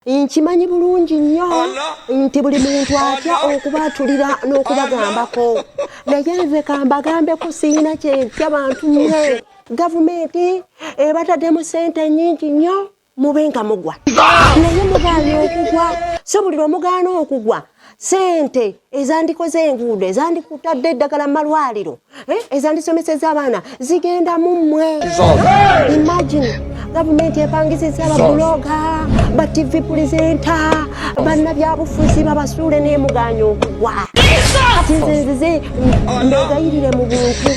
Nkimanyi bulungi nnyo nti buli muntu atya okubatulira n'okubagambako. Naye nze kambagambeko siyina kyentya bantu mmwe. Gavumenti ebataddemu ssente nnyingi nnyo mube nga mugwa. Naye mugaanye okugwa. So buli lwe mugaana okugwa ssente ezandikoze enguudo ezandikutadde eddagala mu malwaliro ezandisomeseza abaana zigenda mu mmwe. Imagine gavumenti epangisizza ababuloga ba TV pulezenta bannabyabufuzi babasuule n'emugaanya okugwa. Kati nze mbegayirire mu buntu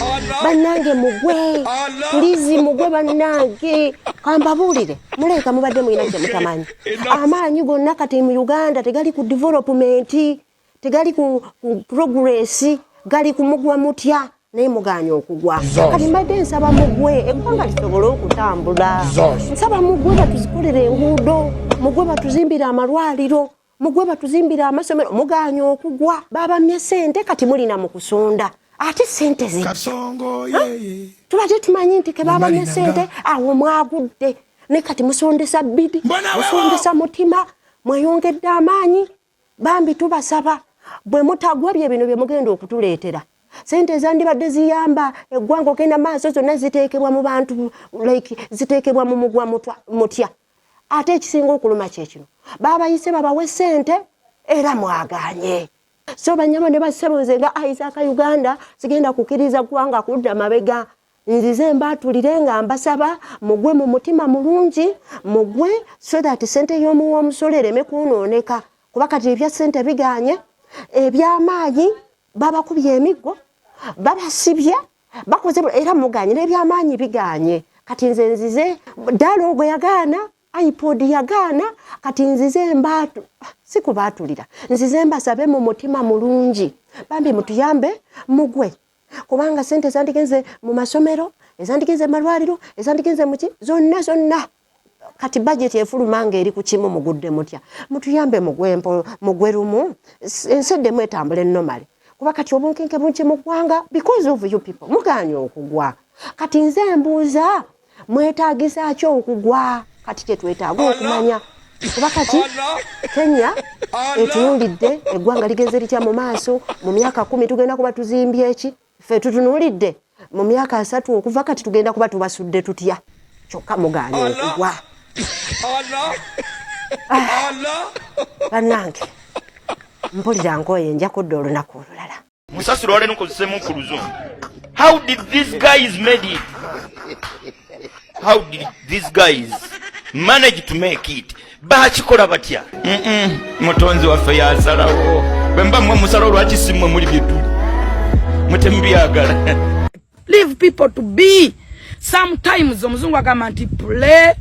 bannange mugwe pulizi mugwe bannange kambabuulire muleka mubadde mulina kye mutamanyi. Amaanyi gonna kati mu Uganda tegali ku development tegali ku progress gali ku mugwa mutya naye mugaanya okugwa. Kati mbadde nsaba mugwe eggwanga lisobole okutambula. Nsaba mugwe batuzikolere enguudo mugwe batuzimbira amalwaliro mugwe batuzimbira amasomero mugaanya okugwa. Babamye ssente kati mulina mu kusonda ate ssente zi tubadde tumanyi nti ke babamye ssente awo mwagudde ne kati musondesa bbidi musondesa mutima mweyongedde amaanyi. Bambi tubasaba bwe mutagwa bye bino bye mugenda okutuleetera ssente zandibadde ziyamba eggwanga ogenda maaso zonna ziteekebwa mu bantu like ziteekebwa mu mugwa mutya. Ate ekisinga okuluma kyekino babayise babawe ssente era mwagaanye. So banyama ne basebuze nga Isaac Uganda sigenda kukiriza ggwanga kudda mabega. Nzize mbatulire nga mbasaba mugwe mu mutima mulungi mugwe so that ssente y'omuwa omusolere mekunooneka kuba kati ebya ssente bigaanye eby'amaanyi babakubye emiggo babasibye bakoze era mugaanye n'eby'amaanyi bigaanye. Kati nze nzize dialogue yagaana iPod yagaana kati nzize mbatu sikubaatulira nzize mbasabe mu mutima mulungi bambi mutuyambe mugwe kubanga ssente zandigenze mu masomero ezandigenze malwaliro ezandigenze muki zonna kati budget efulumanga eri ku kimu mugudde mutya mutuyambe mugwe rumu ensedde mwetambule normally kuba kati obunkenke bunki mu ggwanga because of you people mugaanye okugwa. Kati nze mbuuza mwetaagisa ki okugwa kati kyetwetaaga okumanya kuba kati Kenya etunuulidde eggwanga ligenze litya mu maaso mu myaka 10 tugenda kuba tuzimbye eki ffe tutunuulidde mu myaka 3 okuva kati tugenda kuba tubasudde tutya kyokka mugaanye okugwa. Bannange mpulira nkoye nja kudda olunaku olulala. Musasiro wale nukozesemu ku luzo. How did these guys made it? How did these guys manage to make it? Bakikola batya? Mutonzi waffe yazalawo. Bemba mwe musalo lwaki simwe muli byetu. Mutembyagala. Leave people to be. Sometimes omuzungu agamba nti play